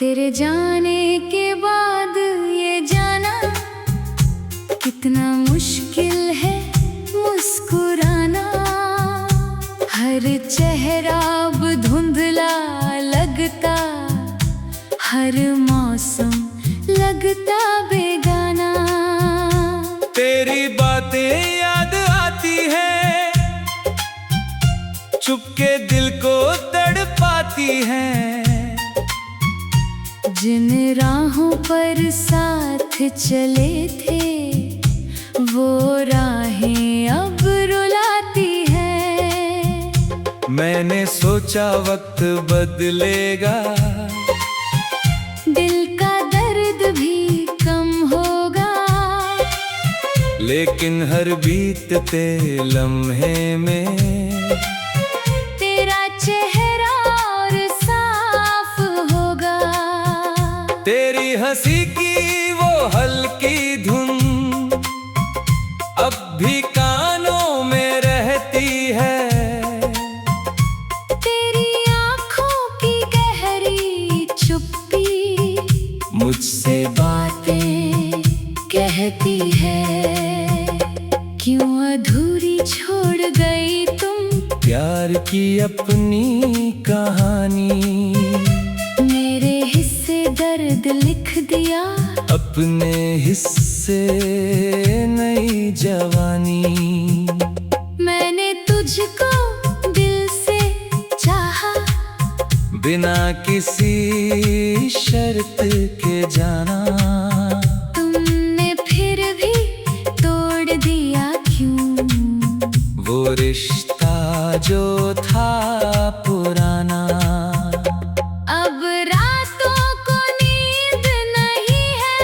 तेरे जाने के बाद ये जाना कितना मुश्किल है मुस्कुराना। हर चेहरा अब धुंधला लगता, हर मौसम लगता बेगाना। तेरी बातें याद आती हैं, चुपके दिल को तड़पाती हैं। जिन राहों पर साथ चले थे वो राहें अब रुलाती हैं। मैंने सोचा वक्त बदलेगा, दिल का दर्द भी कम होगा, लेकिन हर बीतते लम्हे में तेरा चेहरा और साफ होगा। तेरी हंसी की वो हल्की धुन अब भी कानों में रहती है। तेरी आँखों की गहरी चुप्पी मुझसे बातें कहती है। क्यों अधूरी छोड़ गई तुम प्यार की अपनी कहानी। मेरे हिस्से दर्द लिख दिया, अपने हिस्से नई जवानी। मैंने तुझको दिल से चाहा, बिना किसी शर्त के जाना। तुमने फिर भी तोड़ दिया क्यों वो रिश्ता जो था पुराना। अब रातों को नींद नहीं है,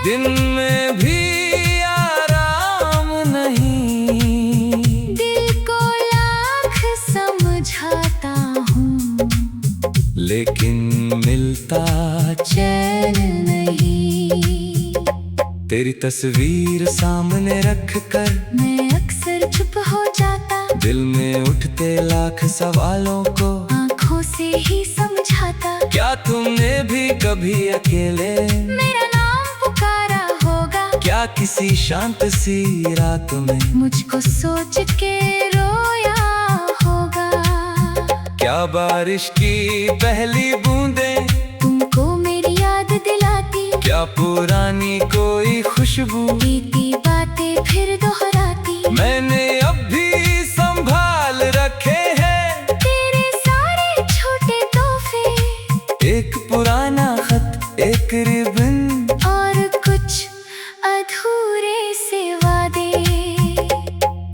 दिन में भी आराम नहीं। दिल को लाख समझाता हूँ, लेकिन मिलता चैन नहीं। तेरी तस्वीर सामने रख कर मैं अक्सर चुप हो जाता, दिल में उठते लाख सवालों को आँखों से ही समझाता। क्या तुमने भी कभी अकेले मेरा नाम पुकारा होगा, क्या किसी शांत सी रात में मुझको सोच के रोया होगा। क्या बारिश की पहली बूंदें तुमको मेरी याद दिलाती, क्या पुरानी कोई खुशबू बीती बातें फिर दोहराती। मैंने अब भी संभाल रखे हैं तेरे सारे छोटे तोहफे, एक पुराना खत, एक रिबन और कुछ अधूरे से वादे।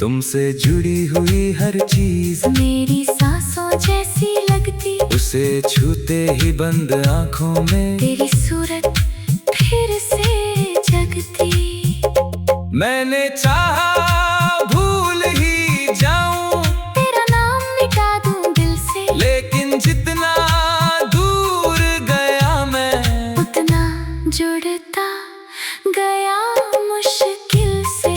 तुमसे जुड़ी हुई हर चीज मेरी सांसों जैसी लगती, उसे छूते ही बंद आंखों में तेरी सूरत फिर से जगती। मैंने चाहा भूल ही जाऊं, तेरा नाम मिटा दूं दिल से, लेकिन जितना दूर गया मैं उतना जुड़ता गया मुश्किल से।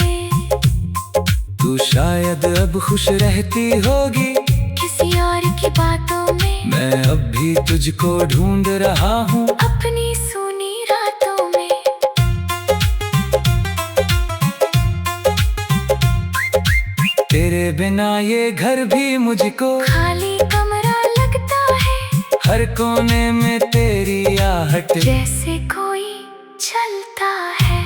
तू शायद अब खुश रहती होगी किसी और की बातों में, मैं अब भी तुझको ढूंढ रहा हूँ अपनी सुनी रातों में। तेरे बिना ये घर भी मुझको खाली कमरा लगता है, हर कोने में तेरी आहट जैसे कोई चलता है।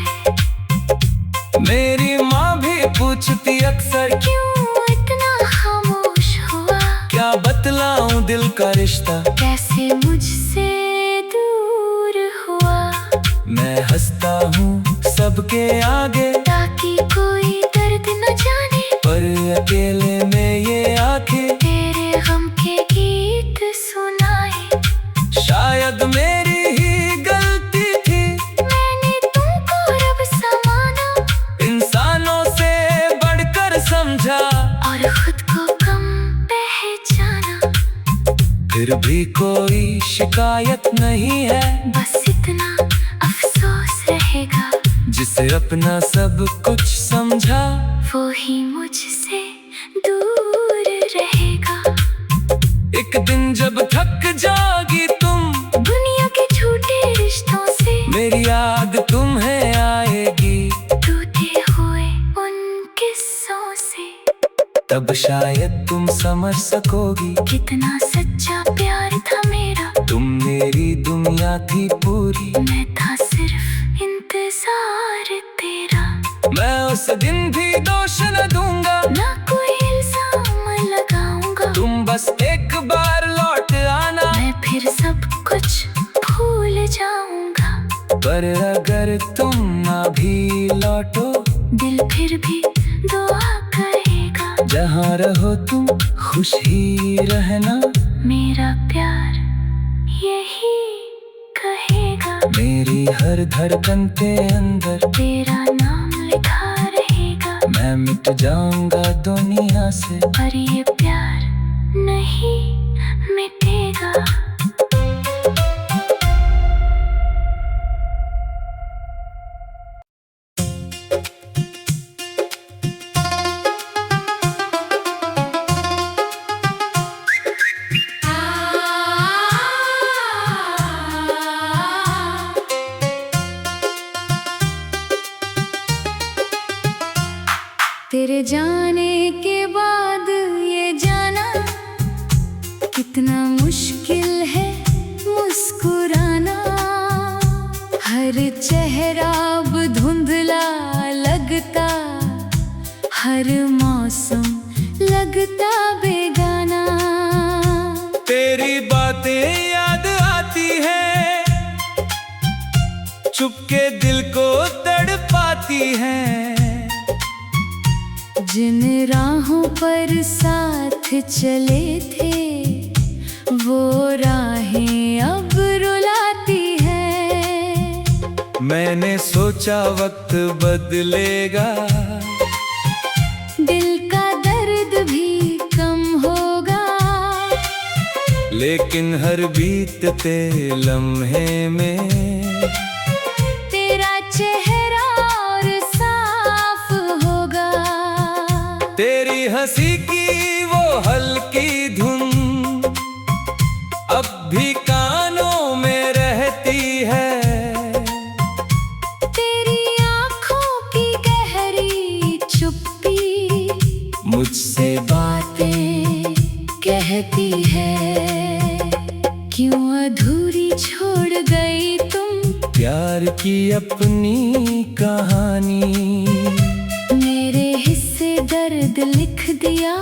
मेरी माँ भी पूछती अक्सर क्यों इतना खामोश हुआ, क्या बतलाऊं दिल का रिश्ता कैसे मुझसे दूर हुआ। मैं हंसता हूँ सबके आगे ताकि कोई दर्द न जाने, पर अकेले में ये आंखें तेरे गम के गीत सुनाए। शायद मेरी ही गलती थी, मैंने तुमको रब समाना, इंसानों से बढ़कर समझा, और खुद को कम पहचाना। फिर भी कोई शिकायत नहीं है, बस इतना अफसोस रहेगा, जिसे अपना सब कुछ समझा वो ही मुझसे दूर रहेगा। एक दिन जब थक जाओगी तुम दुनिया के शायद तुम समझ सकोगी कितना सच्चा प्यार था मेरा। तुम मेरी दुनिया थी पूरी, मैं था सिर्फ इंतजार तेरा। मैं उस दिन भी दोष न दूंगा, ना कोई इल्जाम लगाऊंगा। तुम बस एक बार लौट आना, मैं फिर सब कुछ भूल जाऊंगा। पर अगर तुम ना भी लौटो, दिल फिर भी दुआ करेगा। जहाँ रहो तुम खुश ही रहना, मेरा प्यार यही कहेगा। मेरी हर धड़कन के अंदर तेरा नाम लिखा रहेगा। मैं मिट जाऊंगा दुनिया से, पर ये प्यार नहीं मिटेगा। तेरे जाने के बाद ये जाना कितना मुश्किल है मुस्कुराना। हर चेहरा अब धुंधला लगता, हर मौसम लगता बेगाना। तेरी बातें याद आती हैं, चुपके दिल को तड़पाती हैं। जिन राहों पर साथ चले थे, वो राहें अब रुलाती हैं। मैंने सोचा वक्त बदलेगा, दिल का दर्द भी कम होगा। लेकिन हर बीतते लम्हे में तेरा चेहरा और साफ होगा। तेरी हंसी की वो हल्की धुन अब भी कानों में रहती है। तेरी आँखों की गहरी चुप्पी मुझसे बातें कहती है। क्यों अधूरी छोड़ गई तुम प्यार की अपनी कहानी। मेरे हिस्से दर्द लिख दिया,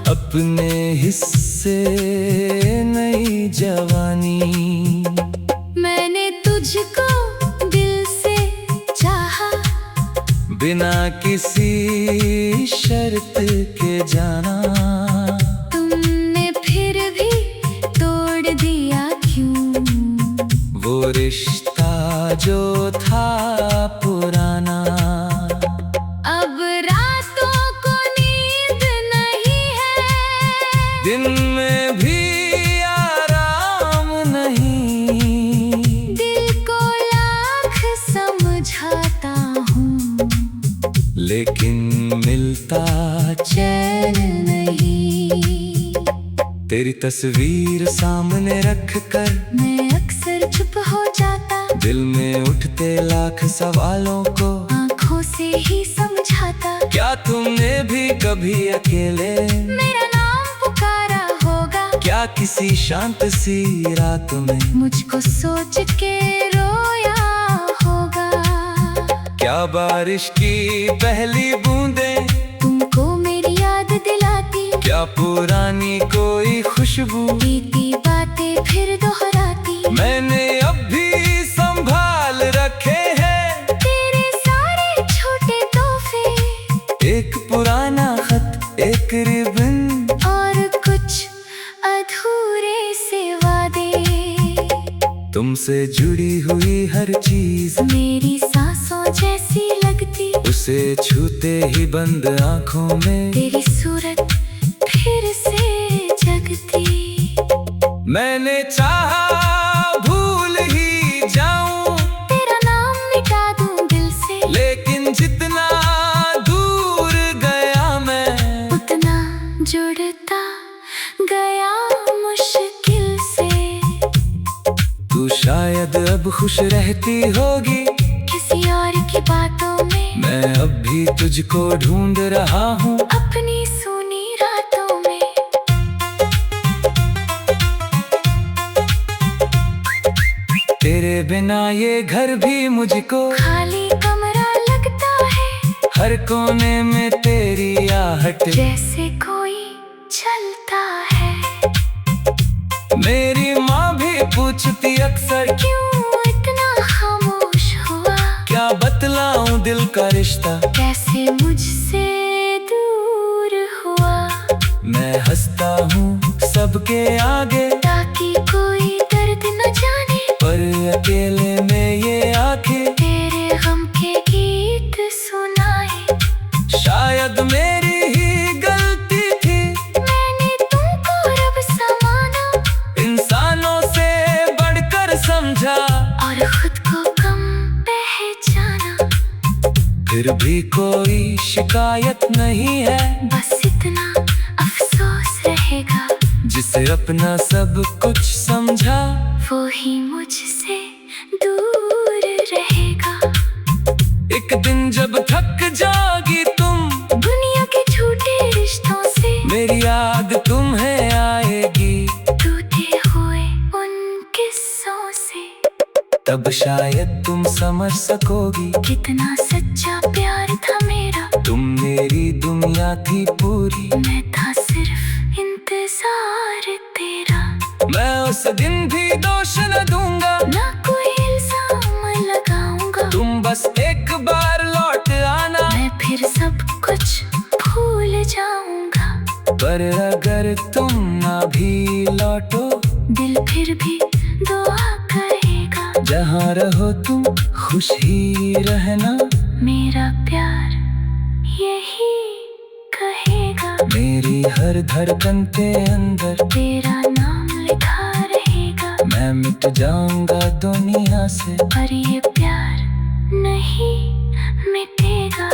अपने हिस्से नई जवानी। मैंने तुझको दिल से चाहा, बिना किसी शर्त के जाना। तुमने फिर भी तोड़ दिया क्यों वो रिश्ता जो था पुराना। अब रातों को नींद नहीं है, दिन में भी आराम नहीं। दिल को लाख समझाता हूँ, लेकिन मिलता चैन नहीं। तेरी तस्वीर सामने रख कर मैं अक्सर चुप हो जाता, दिल में उठते लाख सवालों को आँखों से ही समझाता। क्या तुमने भी कभी अकेले मेरा नाम पुकारा होगा, क्या किसी शांत सी रात में मुझको सोच के रोया होगा। क्या बारिश की पहली बूंदें तुमको मेरी याद दिलाती, क्या पुरानी कोई खुशबू बीती बातें फिर दोहराती। मैंने अब भी संभाल रखे हैं, तेरे सारे छोटे तोहफे, एक पुराना खत, एक रिबन और कुछ अधूरे से वादे। तुमसे जुड़ी हुई हर चीज मेरी सांसों जैसी लगती, उसे छूते ही बंद आंखों में तेरी सूरत फिर से जगती। मैंने चाहा भूल ही जाऊं, तेरा नाम मिटा दूं दिल से, लेकिन जितना दूर गया मैं उतना जुड़ता गया मुश्किल से। तू शायद अब खुश रहती होगी किसी और की बातों में, मैं अब भी तुझको ढूंढ रहा हूँ अपनी सुनी रातों बिना ये घर भी मुझको खाली कमरा लगता है, हर कोने में तेरी आहट जैसे कोई चलता है। मेरी माँ भी पूछती अक्सर क्यों इतना खामोश हुआ, क्या बतलाऊं दिल का रिश्ता कैसे मुझसे दूर हुआ। मैं हंसता हूँ सबके आगे ताकि कोई दर्द न जाने, पर अकेले में ये आंखें तेरे गम के गीत सुनाए। शायद मेरी ही गलती थी, मैंने तुमको रब समाना इंसानों से बढ़कर समझा, और खुद को कम पहचाना। फिर भी कोई शिकायत नहीं है, बस इतना अफसोस रहेगा, जिसे अपना सब कुछ समझा वो ही मुझसे दूर रहेगा। एक दिन जब थक जाओगी तुम दुनिया के झूठे रिश्तों से, मेरी याद तुम्हें आएगी, टूटे हुए उन किस्सों से। तब शायद तुम समझ सकोगी कितना सच्चा प्यार था मेरा, तुम मेरी दुनिया थी पूरी, मैं था सिर्फ इंतजार तेरा। मैं उस दिन भी दोष न दूंगा, ना कोई इल्जाम लगाऊंगा, तुम बस एक बार लौट आना, मैं फिर सब कुछ भूल जाऊंगा। पर अगर तुम ना भी लौटो, दिल फिर भी दुआ करेगा, जहाँ रहो तुम खुश ही रहना, मेरा प्यार यही कहेगा। मेरी हर धड़कन के अंदर तेरा नाम लिखा रहेगा, मैं मिट जाऊंगा दुनिया से, पर ये प्यार नहीं मिटेगा।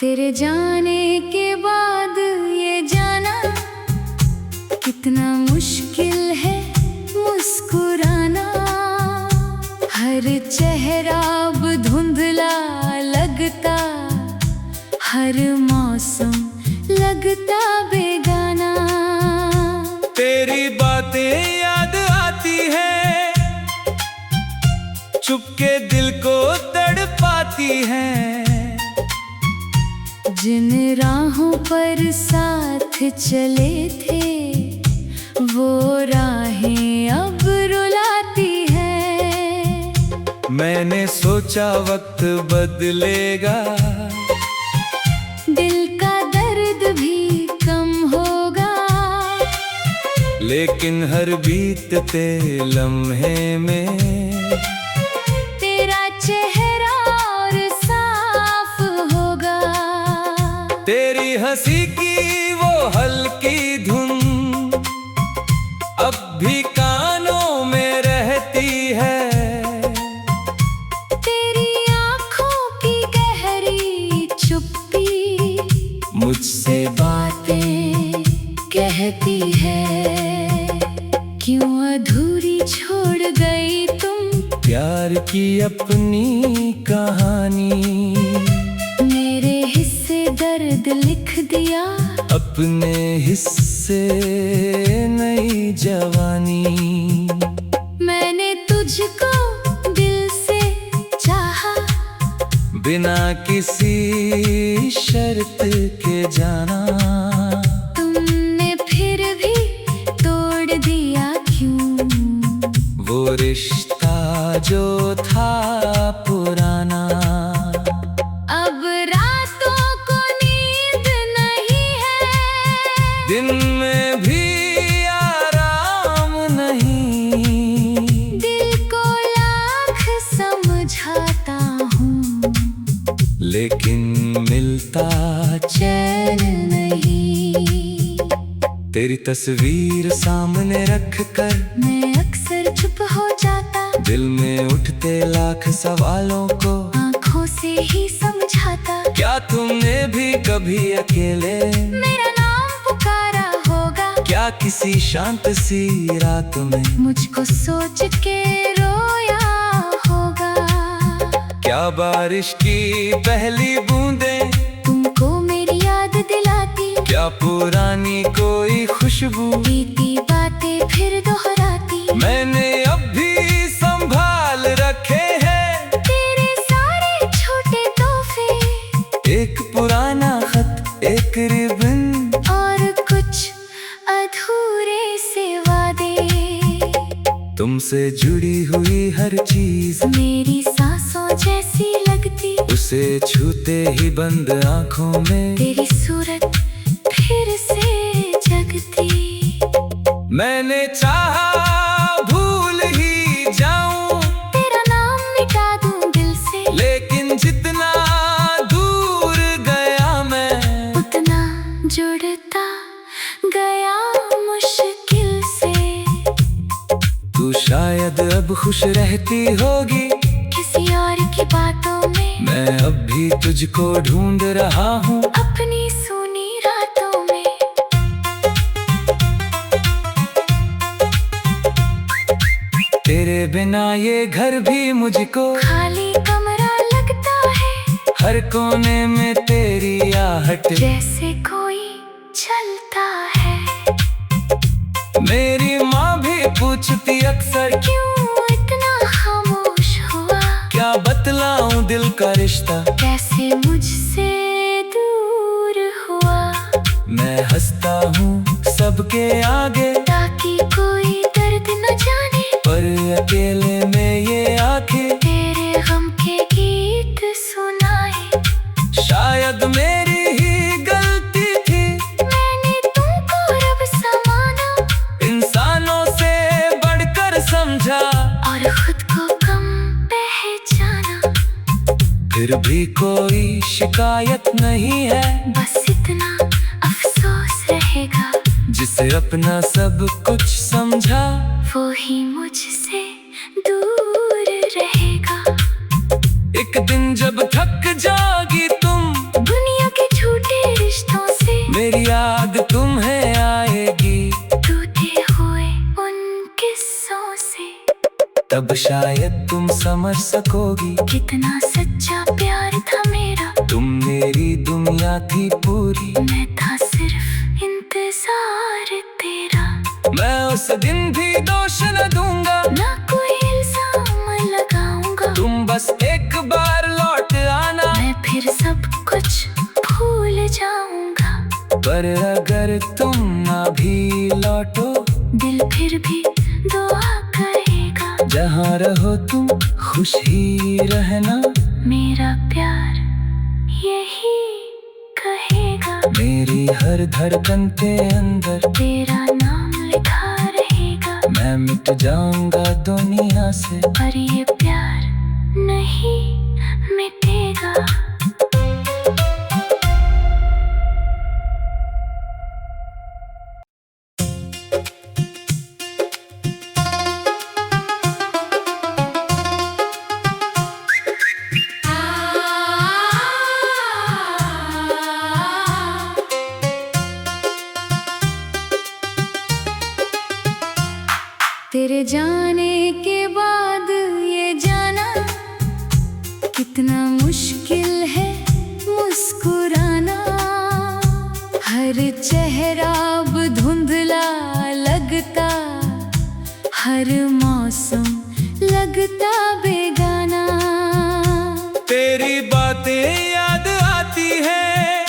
तेरे जाने के बाद ये जाना कितना मुश्किल है मुस्कुराना। हर चेहरा अब धुंधला लगता, हर मौसम लगता बेगाना। तेरी बातें याद आती हैं, चुपके दिल को तड़पाती हैं, जिन राहों पर साथ चले थे वो राहें अब रुलाती हैं। मैंने सोचा वक्त बदलेगा, दिल का दर्द भी कम होगा, लेकिन हर बीतते लम्हे में तेरा चेहरा और साफ होगा। तेरी हंसी की वो हल्की धुन अब भी कानों में रहती है, तेरी आँखों की गहरी चुप्पी मुझसे बातें कहती है। क्यों अधूरी छोड़ गई तुम प्यार की अपनी कहानी, मेरे हिस्से दर्द लिख दिया, अपने हिस्से नई जवानी। मैंने तुझको दिल से चाहा, बिना किसी शर्त के जाना, तुमने फिर भी तोड़ दिया क्यों वो रिश्ता जो था पुराना। अब रातों को नींद नहीं है, दिन में भी आराम नहीं, दिल को लाख समझाता हूँ, लेकिन मिलता चैन नहीं। तेरी तस्वीर सामने रख कर मैं अक्सर चुप हो जाता, दिल में उठते लाख सवालों को आँखों आँखों से ही समझाता। क्या तुमने भी कभी अकेले मेरा नाम पुकारा होगा। क्या किसी शांत सी रात में मुझको सोच के रोया होगा। क्या बारिश की पहली बूंदें तुमको मेरी याद दिलाती। क्या पुरानी कोई खुशबू बीती बातें फिर दोहराती। मैंने अब भी संभाल रखे हैं तेरे सारे छोटे तोहफे। एक पुराना खत, एक रिबन और कुछ अधूरे से वादे। तुमसे जुड़ी हुई हर चीज मेरी सांसों जैसी लगती। उसे छूते ही बंद आंखों में तेरी सूरत फिर से जगती। मैंने चाहा भूल ही जाऊं, तेरा नाम मिटा दूं दिल से। लेकिन जितना दूर गया मैं उतना जुड़ता गया मुश्किल से। तू शायद अब खुश रहती होगी किसी और की बातों में। मैं अब भी तुझको ढूंढ रहा हूँ अपनी सुनी रातों में। तेरे बिना ये घर भी मुझको खाली कमरा लगता है। हर कोने में तेरी आहट जैसे कोई चलता है। मेरी माँ भी पूछती अक्सर क्यों इतना खामोश हुआ। क्या बतलाऊं दिल का रिश्ता कैसे मुझसे दूर हुआ। मैं हंसता हूँ सबके आगे ताकि कोई दर्द न जाने। पर अकेले में ये आंखें तेरे गम के गीत सुनाए। शायद मेरी ही गलती थी। मैंने तुमको रब समाना। इंसानों से बढ़कर समझा और खुद को कम पहचाना। फिर भी कोई शिकायत नहीं है। बस इतना अफसोस रहेगा। जिसे अपना सब कुछ समझा वो ही मुझसे दूर रहेगा। एक दिन जब थक जाओगी तुम दुनिया के झूठे रिश्तों से। मेरी याद तुम्हें आएगी टूटे हुए उन किस्सों से। तब शायद तुम समझ सकोगी कितना सच्चा प्यार था मेरा। तुम मेरी दुनिया थी पूरी। मैं था सिर्फ इंतजार तेरा। मैं उस दिन भी दोष न दूंगा, ना कोई इल्जाम लगाऊंगा। तुम बस एक बार लौट आना। मैं फिर सब कुछ भूल जाऊंगा। पर अगर तुम ना भी लौटो दिल फिर भी दुआ करेगा। जहाँ रहो तुम खुश ही रहना। मेरा प्यार यही कहेगा। मेरी हर धड़कन के अंदर तेरा नाम लिखा रहेगा। मैं मिट जाऊंगा दुनिया से पर ये प्यार नहीं मिटेगा। तेरे जाने के बाद ये जाना कितना मुश्किल है मुस्कुराना। हर चेहरा अब धुंधला लगता। हर मौसम लगता बेगाना। तेरी बातें याद आती है,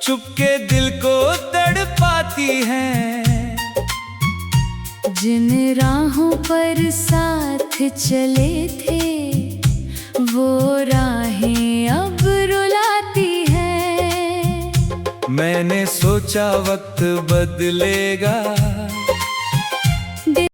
चुपके दिल को तड़पाती हैं। जिन राहों पर साथ चले थे वो राहें अब रुलाती हैं। मैंने सोचा वक्त बदलेगा,